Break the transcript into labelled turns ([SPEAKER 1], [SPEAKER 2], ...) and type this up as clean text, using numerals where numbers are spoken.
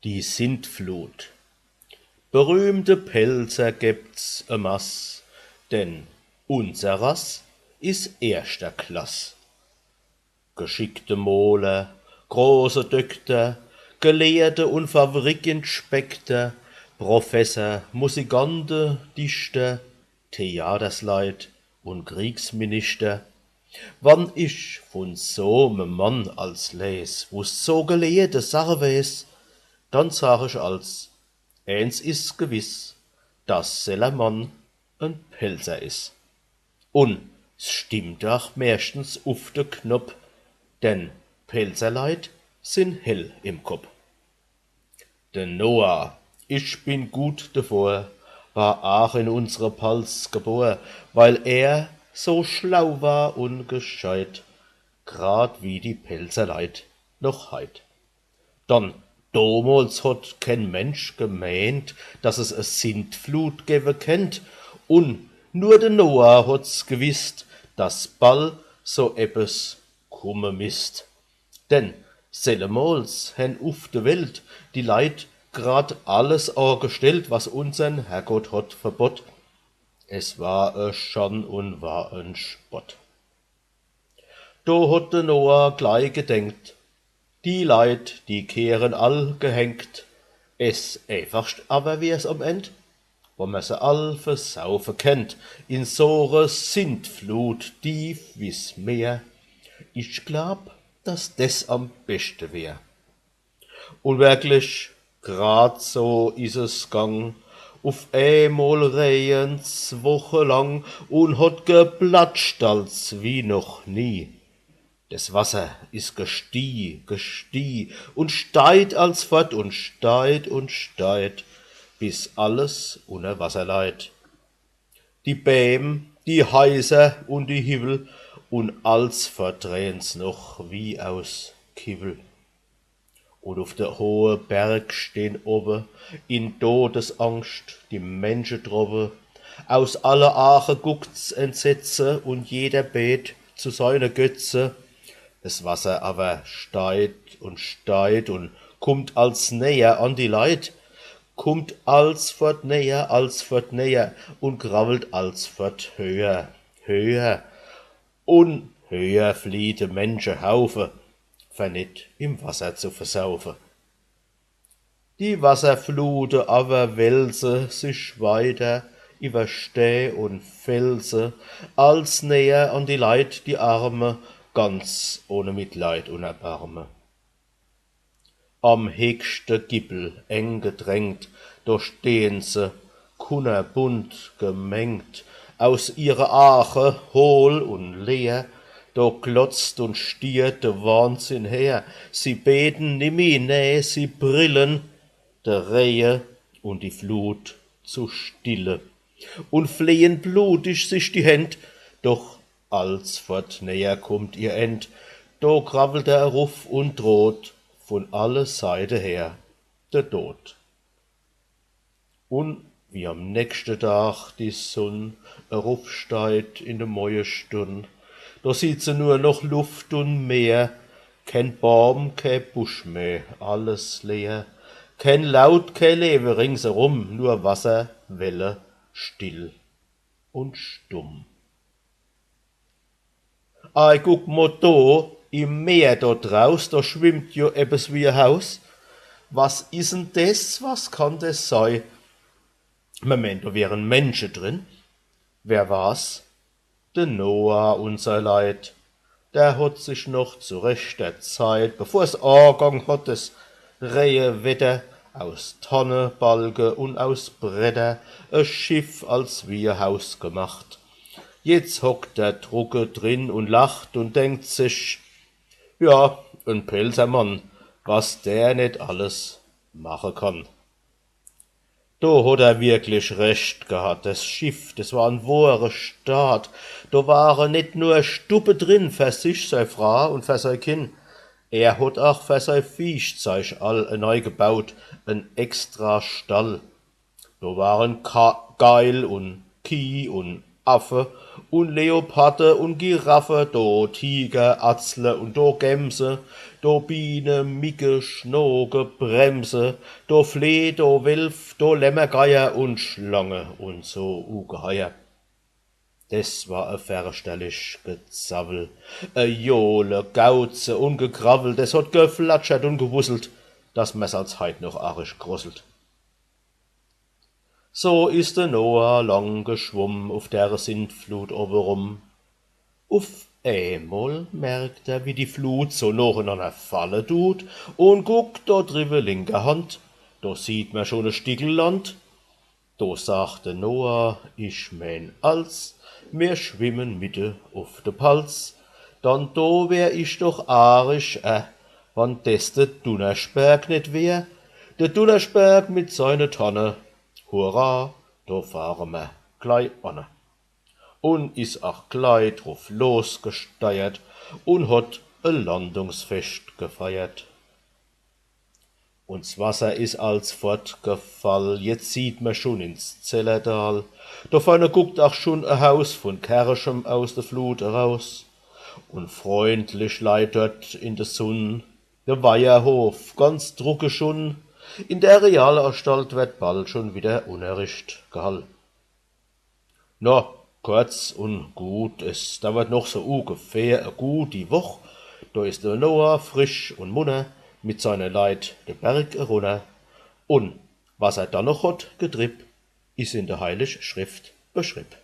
[SPEAKER 1] Die Sintflut. Berühmte Pelzer gibt's e Mass, denn unser Rass is erster Klass. Geschickte Moler, große Dökter, Gelehrte und Fabrikinspektor, Professor, Musikante, Dichter, Theatersleut und Kriegsminister. Wann ich von so nem Mann als les, wo's so gelehrte Sache weiß, dann sag ich als: eins is gewiss, dass seller Mann ein Pelzer is. Und s stimmt auch mehrstens uf de Knopf, denn Pelzerleut sind hell im Kopf. De Noah, ich bin gut davor, war auch in unsere Palz geboren, weil er so schlau war und gescheit, grad wie die Pelzerleut noch heut. Dann damals hat kein Mensch gemeint, dass es e Sintflut geben kennt, und nur de Noah hat's gewisst, dass bald so ebbes kumme misst. Denn sellemals hen uf de Welt die Leid grad alles angestellt, was unsern Herrgott hat verbot. Es war e Schand und war ein Spott. Da hat de Noah gleich gedenkt: die Leid, die kehren all gehängt. Es einfachst aber wär's am End, wo man se all versaufen kennt, in so're Sintflut tief wie's Meer. Ich glaub, dass des am beste wär. Und wirklich, grad so is es gang. Auf einmal regen's wochenlang und hat geplatscht als wie noch nie. Das Wasser is gestieh und steigt als fort und steigt, bis alles unter Wasser leiht. Die Bäm, die Häuser und die Himmel und als verdrehen's noch wie aus Kibbel. Und auf der hohe Berg stehn oben in Todesangst die Menschen droben. Aus aller Ache guckt's Entsetze und jeder bet zu seiner Götze. Das Wasser aber steigt und kommt als näher an die Leid, kommt als fort näher und gravelt als fort höher und höher flieht de Menschenhaufe, für nit im Wasser zu versaufen. Die Wasserflute aber wälze sich weiter über Stäh und Felsen, als näher an die Leid die Arme, ganz ohne Mitleid und Erbarme. Am höchsten Gippel, eng gedrängt, da stehen se, kunterbunt gemengt, aus ihrer Ache hohl und leer, da glotzt und stiert der Wahnsinn her. Sie beten nimmi näh, sie brillen, der Rehe und die Flut zu stille, und flehen blutig sich die Händ, doch als fort näher kommt ihr End, da krabbelt er ruf und droht von alle Seite her der Tod. Und wie am nächsten Tag die Sonn erufsteigt in de neue Stund, da sieht sie nur noch Luft und Meer, kein Baum, kein Busch mehr, alles leer, kein Laut, kein Leben ringsherum, nur Wasser, Welle, still und stumm. Ei, guck mo da, im Meer da draus, da schwimmt jo ebbes wie ein Haus. Was is denn das? Was kann das sein? Man meint, da wären Menschen drin. Wer war's? De Noah, unser Leid. Der hat sich noch zu rechter Zeit, bevor's angegangen hat, das rehe Wetter, aus Tonne, Balge und aus Bretter, a Schiff als wie ein Haus gemacht. Jetzt hockt der Drucke drin und lacht und denkt sich: ja, ein Pelzermann, was der nicht alles machen kann. Da hat er wirklich recht gehabt. Das Schiff, das war ein wahrer Staat. Da waren nicht nur Stube drin für sich, sei Frau und für sein Kind. Er hat auch für sein Viechzeug all neu gebaut, ein extra Stall. Da waren Geil und Kieh und Affe und Leoparde und Giraffe, do Tiger, Atzle und do Gämse, do Biene, Micke, Schnoke, Bremse, do Fleh, do Wilf, do Lämmergeier und Schlange und so Ugeheuer. Das war a fürchterlich Gezappel, Johle, Gauze und Gekrabbel, das hat geflatschert und gewusselt, dass mir's als heut noch arisch grusselt. So ist der Noah lang geschwumm auf der Sintflut oberum. Auf einmal merkt wie die Flut so nacheinander fallen tut und guckt da drüber linker Hand, da sieht man schon ein Stickel Land. Da sagt der Noah, ich mein als, wir schwimmen mitte auf de Palz, dann da wär ich doch arisch, wann des der Dunnersberg nicht wär, der Dunnersberg mit seine Tonne, hurra, da fahren wir gleich an. Und is auch gleich drauf losgesteuert und hat a Landungsfest gefeiert. Und s Wasser is als fortgefall, jetzt sieht man schon ins Zellerdal. Da vorne guckt auch schon a Haus von Kerschem aus der Flut heraus. Und freundlich leit dort in der Sonn der Weiherhof, ganz drucke schon. In der Realanstalt wird bald schon wieder Unterricht gehall. Na, kurz und gut, es dauert noch so ungefähr a gute Woch, da ist der Noah frisch und munter mit seiner Leid de Berg runter. Und was dann noch hat getrieb, is in der Heilig Schrift beschrieb.